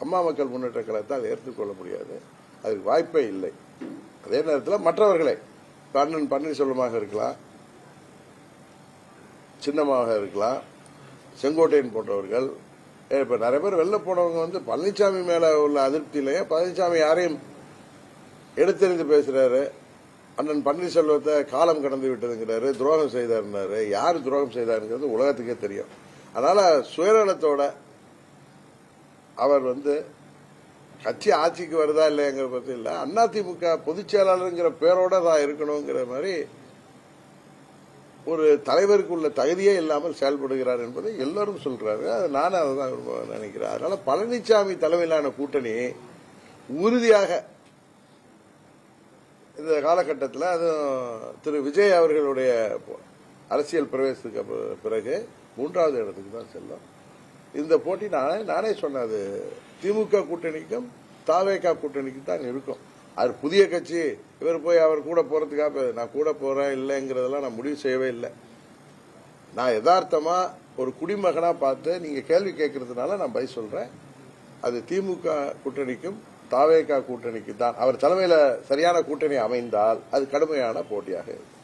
அம்மா மக்கள் முன்னேற்ற கழகத்தால் ஏற்றுக்கொள்ள முடியாது. அதுக்கு வாய்ப்பே இல்லை. அதே நேரத்தில் மற்றவர்களை அண்ணன் பன்னீர்செல்வமாக இருக்கலாம், சின்னமாக இருக்கலாம், செங்கோட்டையன் போன்றவர்கள், இப்ப நிறைய பேர் வெளில போனவங்க பழனிசாமி மேல உள்ள அதிருப்தியிலேயே பழனிசாமி யாரையும் எடுத்தெறிந்து பேசுறாரு. அண்ணன் பன்னீர்செல்வத்தை காலம் கடந்து விட்டதுங்கிறாரு, துரோகம் செய்தாருன்னாரு. யாரு துரோகம் செய்தாருங்கிறது உலகத்துக்கே தெரியும். அதனால சுயநலத்தோட அவர் கட்சி ஆட்சிக்கு வருதா இல்லைங்கிற பத்தி இல்ல, அதிமுக பொதுச் செயலாளருங்கிற பேரோட தான் இருக்கணுங்கிற மாதிரி ஒரு தலைவருக்கு உள்ள தகுதியே இல்லாமல் செயல்படுகிறார் என்பதை எல்லாரும் சொல்றாரு. நானும் அதான் நினைக்கிறேன். அதனால பழனிசாமி தலைமையிலான கூட்டணி உறுதியாக இந்த காலகட்டத்தில் அதுவும் திரு விஜய் அவர்களுடைய அரசியல் பிரவேசத்துக்கு பிறகு 3வது இடத்துக்கு தான் செல்லும். இந்த போட்டி நானே சொன்னது திமுக கூட்டணிக்கும் தாவேகா கூட்டணிக்கும் தான் இருக்கும். அது புதிய கட்சி, இவர் போய் அவர் கூட போறதுக்காக நான் கூட போறேன் இல்லைங்கிறதெல்லாம் நான் முடிவு செய்யவே இல்லை. நான் யதார்த்தமா ஒரு குடிமகனா பார்த்து நீங்க கேள்வி கேட்கறதுனால நான் பதில் சொல்றேன். அது திமுக கூட்டணிக்கும் தாவேகா கூட்டணிக்கு தான். அவர் தலைமையில சரியான கூட்டணி அமைந்தால் அது கடுமையான போட்டியாக இருக்கும்.